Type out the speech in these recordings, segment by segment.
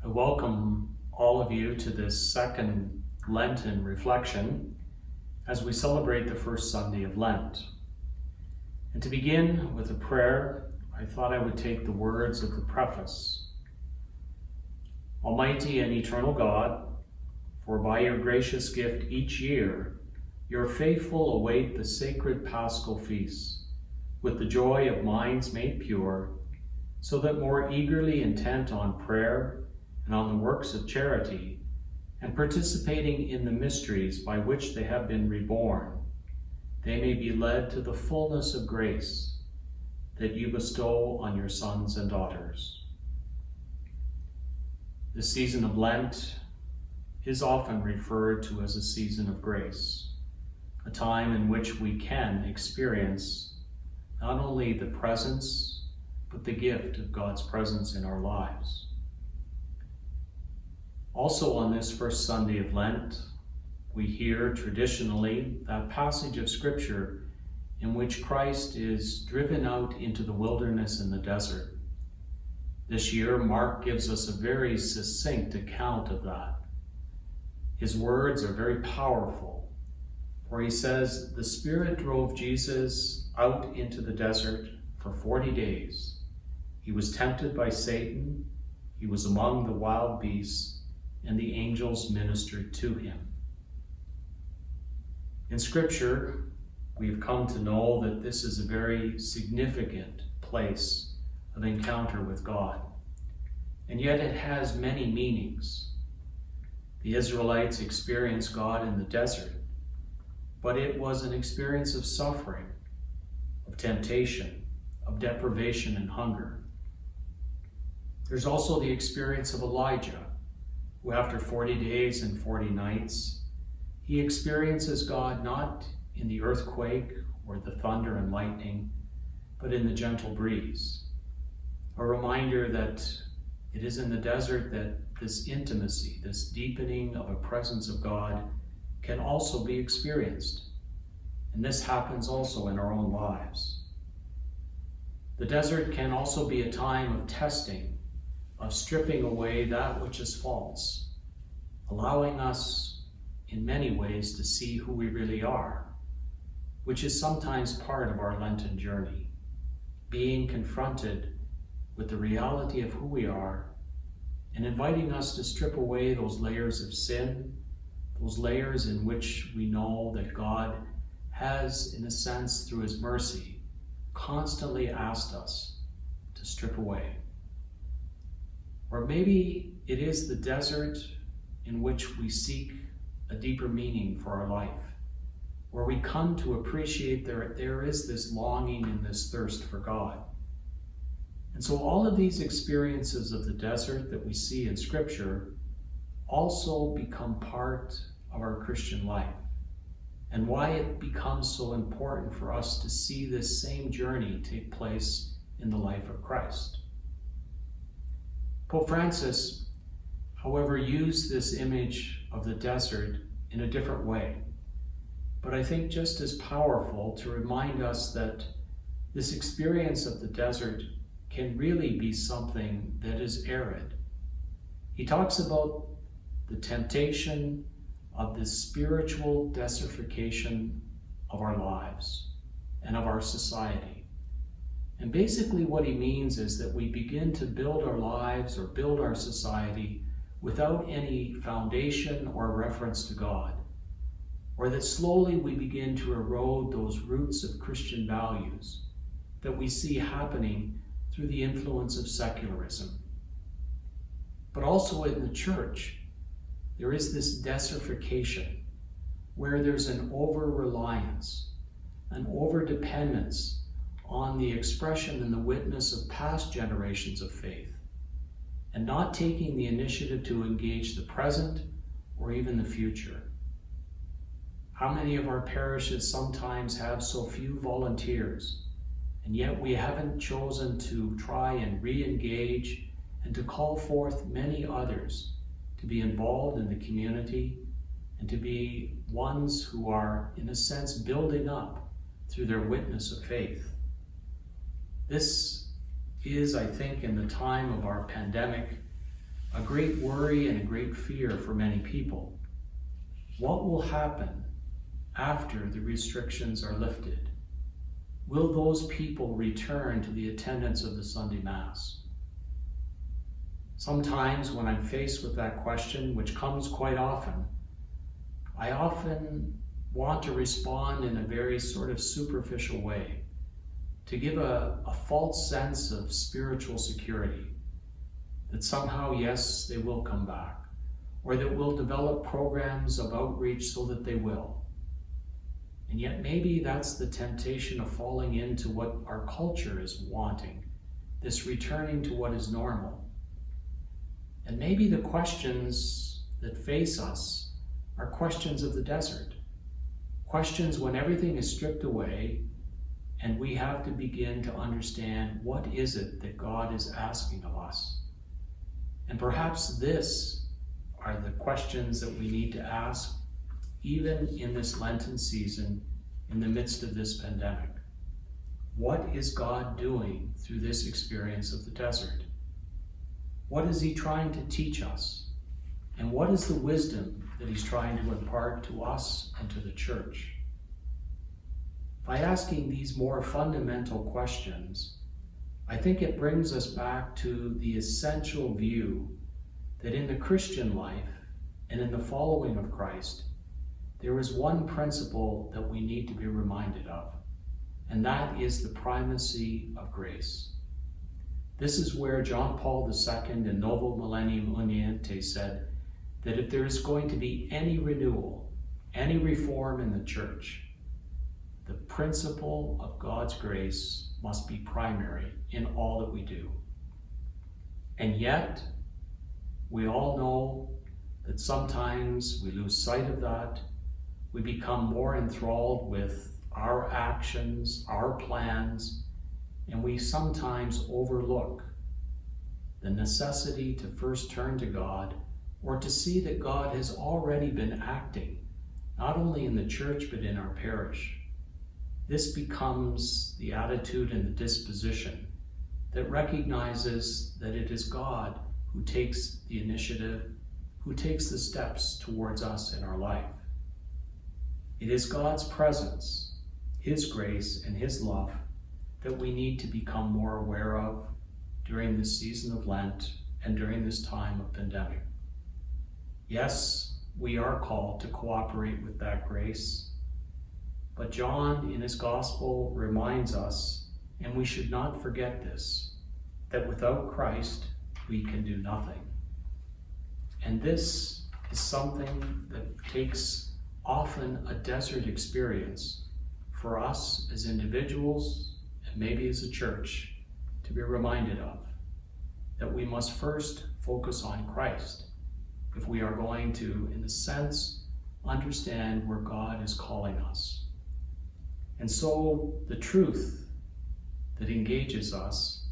I welcome all of you to this second Lenten reflection as we celebrate the first Sunday of Lent. And to begin with a prayer, I thought I would take the words of the preface. Almighty and eternal God, for by your gracious gift each year, your faithful await the sacred Paschal feasts, with the joy of minds made pure, so that more eagerly intent on prayer and on the works of charity, and participating in the mysteries by which they have been reborn, they may be led to the fullness of grace that you bestow on your sons and daughters. The season of Lent is often referred to as a season of grace, a time in which we can experience not only the presence, but the gift of God's presence in our lives. Also on this first Sunday of Lent, we hear traditionally that passage of Scripture in which Christ is driven out into the wilderness and the desert. This year, Mark gives us a very succinct account of that. His words are very powerful, for he says, "The Spirit drove Jesus out into the desert for 40 days. He was tempted by Satan, he was among the wild beasts, and the angels ministered to him." In Scripture, we have come to know that this is a very significant place of encounter with God, and yet it has many meanings. The Israelites experienced God in the desert, but it was an experience of suffering, of temptation, of deprivation and hunger. There's also the experience of Elijah, who after 40 days and 40 nights, he experiences God not in the earthquake or the thunder and lightning, but in the gentle breeze. A reminder that it is in the desert that this intimacy, this deepening of a presence of God can also be experienced. And this happens also in our own lives. The desert can also be a time of testing, of stripping away that which is false, allowing us in many ways to see who we really are, which is sometimes part of our Lenten journey, being confronted with the reality of who we are and inviting us to strip away those layers of sin, those layers in which we know that God has, in a sense, through his mercy, constantly asked us to strip away. Or maybe it is the desert in which we seek a deeper meaning for our life, where we come to appreciate there is this longing and this thirst for God. And so all of these experiences of the desert that we see in Scripture also become part of our Christian life, and why it becomes so important for us to see this same journey take place in the life of Christ. Pope Francis, however, used this image of the desert in a different way, but I think just as powerful to remind us that this experience of the desert can really be something that is arid. He talks about the temptation of this spiritual desertification of our lives and of our society. And basically what he means is that we begin to build our lives or build our society without any foundation or reference to God, or that slowly we begin to erode those roots of Christian values that we see happening through the influence of secularism. But also in the church, there is this desertification where there's an over-reliance, an over-dependence on the expression and the witness of past generations of faith, and not taking the initiative to engage the present or even the future. How many of our parishes sometimes have so few volunteers, and yet we haven't chosen to try and re-engage and to call forth many others to be involved in the community and to be ones who are, in a sense, building up through their witness of faith. This is, I think, in the time of our pandemic, a great worry and a great fear for many people. What will happen after the restrictions are lifted? Will those people return to the attendance of the Sunday Mass? Sometimes when I'm faced with that question, which comes quite often, I often want to respond in a very sort of superficial way, to give a false sense of spiritual security, that somehow, yes, they will come back, or that we'll develop programs of outreach so that they will. And yet maybe that's the temptation of falling into what our culture is wanting, this returning to what is normal. And maybe the questions that face us are questions of the desert, questions when everything is stripped away and we have to begin to understand what is it that God is asking of us. And perhaps this are the questions that we need to ask even in this Lenten season, in the midst of this pandemic. What is God doing through this experience of the desert? What is he trying to teach us? And what is the wisdom that he's trying to impart to us and to the church? By asking these more fundamental questions, I think it brings us back to the essential view that in the Christian life and in the following of Christ, there is one principle that we need to be reminded of, and that is the primacy of grace. This is where John Paul II in Novo Millennium Uniente said that if there is going to be any renewal, any reform in the church, the principle of God's grace must be primary in all that we do. And yet, we all know that sometimes we lose sight of that. We become more enthralled with our actions, our plans, and we sometimes overlook the necessity to first turn to God, or to see that God has already been acting, not only in the church but in our parish. This becomes the attitude and the disposition that recognizes that it is God who takes the initiative, who takes the steps towards us in our life. It is God's presence, his grace, and his love that we need to become more aware of during this season of Lent and during this time of pandemic. Yes, we are called to cooperate with that grace, but John in his gospel reminds us, and we should not forget this, that without Christ we can do nothing. And this is something that takes often a desert experience for us as individuals and maybe as a church to be reminded of, that we must first focus on Christ if we are going to, in a sense, understand where God is calling us. And so the truth that engages us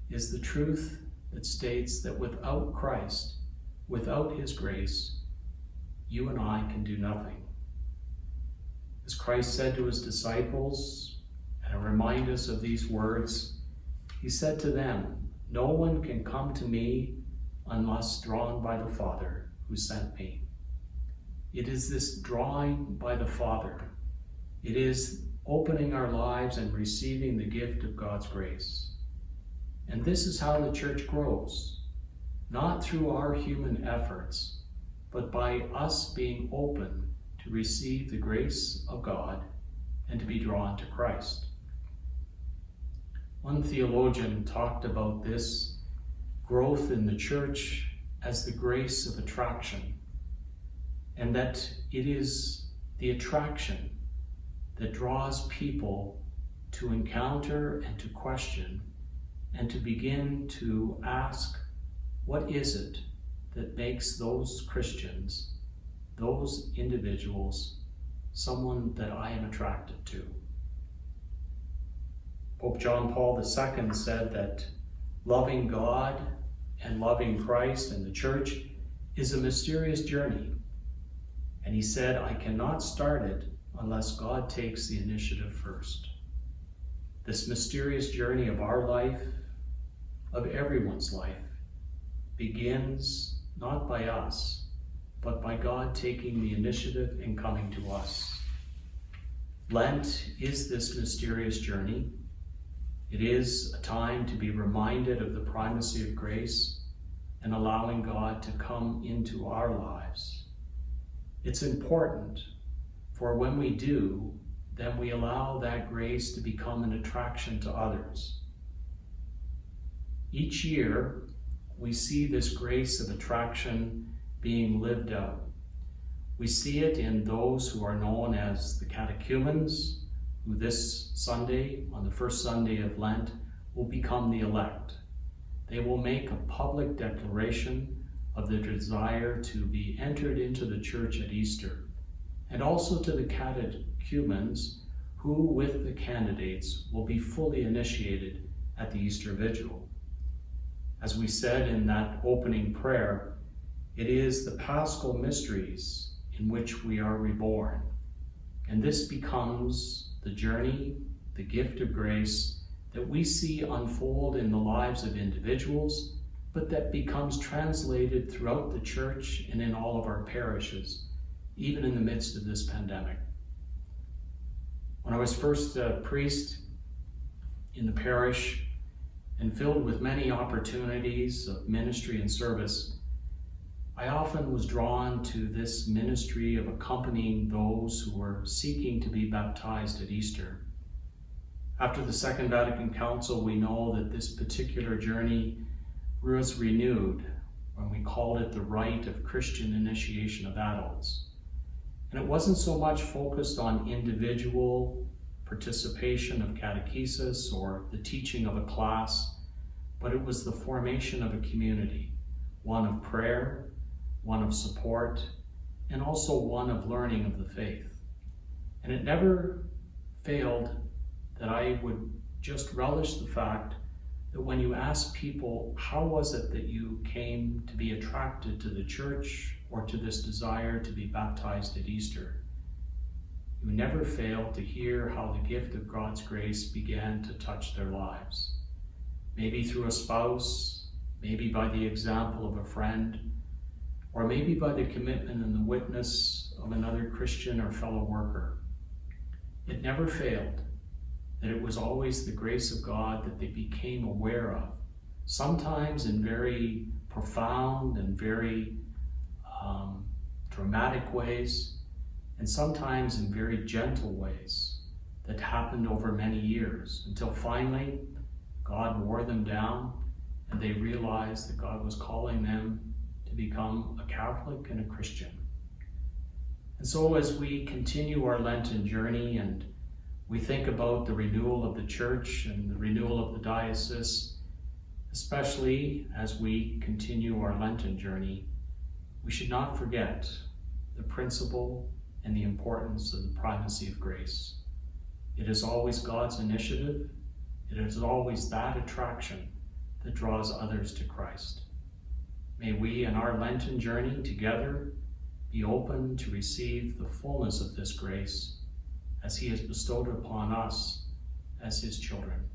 is the truth that states that without Christ, without his grace, you and I can do nothing. As Christ said to his disciples, and remind us of these words, he said to them, "No one can come to me unless drawn by the Father who sent me." It is this drawing by the Father. It is opening our lives and receiving the gift of God's grace. And this is how the church grows, not through our human efforts, but by us being open to receive the grace of God and to be drawn to Christ. One theologian talked about this growth in the church as the grace of attraction, and that it is the attraction that draws people to encounter and to question and to begin to ask, what is it that makes those Christians, those individuals, someone that I am attracted to? Pope John Paul II said that loving God and loving Christ and the church is a mysterious journey. And he said, I cannot start it unless God takes the initiative first. This mysterious journey of our life, of everyone's life, begins not by us, but by God taking the initiative and coming to us. Lent is this mysterious journey. It is a time to be reminded of the primacy of grace and allowing God to come into our lives. It's important, for when we do, then we allow that grace to become an attraction to others. Each year, we see this grace of attraction being lived out. We see it in those who are known as the catechumens, who this Sunday, on the first Sunday of Lent, will become the elect. They will make a public declaration of their desire to be entered into the church at Easter, and also to the catechumens who, with the candidates, will be fully initiated at the Easter Vigil. As we said in that opening prayer, it is the Paschal mysteries in which we are reborn. And this becomes the journey, the gift of grace that we see unfold in the lives of individuals, but that becomes translated throughout the church and in all of our parishes, even in the midst of this pandemic. When I was first a priest in the parish and filled with many opportunities of ministry and service, I often was drawn to this ministry of accompanying those who were seeking to be baptized at Easter. After the Second Vatican Council, we know that this particular journey was renewed when we called it the rite of Christian initiation of adults. And it wasn't so much focused on individual participation of catechesis or the teaching of a class, but it was the formation of a community, one of prayer, one of support, and also one of learning of the faith. And it never failed that I would just relish the fact that when you ask people, how was it that you came to be attracted to the church or to this desire to be baptized at Easter, you never fail to hear how the gift of God's grace began to touch their lives. Maybe through a spouse, maybe by the example of a friend, or maybe by the commitment and the witness of another Christian or fellow worker. It never failed that it was always the grace of God that they became aware of, sometimes in very profound and very dramatic ways, and sometimes in very gentle ways that happened over many years, until finally God wore them down and they realized that God was calling them to become a Catholic and a Christian. And so as we continue our Lenten journey and we think about the renewal of the church and the renewal of the diocese, especially as we continue our Lenten journey, we should not forget the principle and the importance of the primacy of grace. It is always God's initiative. It is always that attraction that draws others to Christ. May we in our Lenten journey together be open to receive the fullness of this grace as He has bestowed upon us as His children.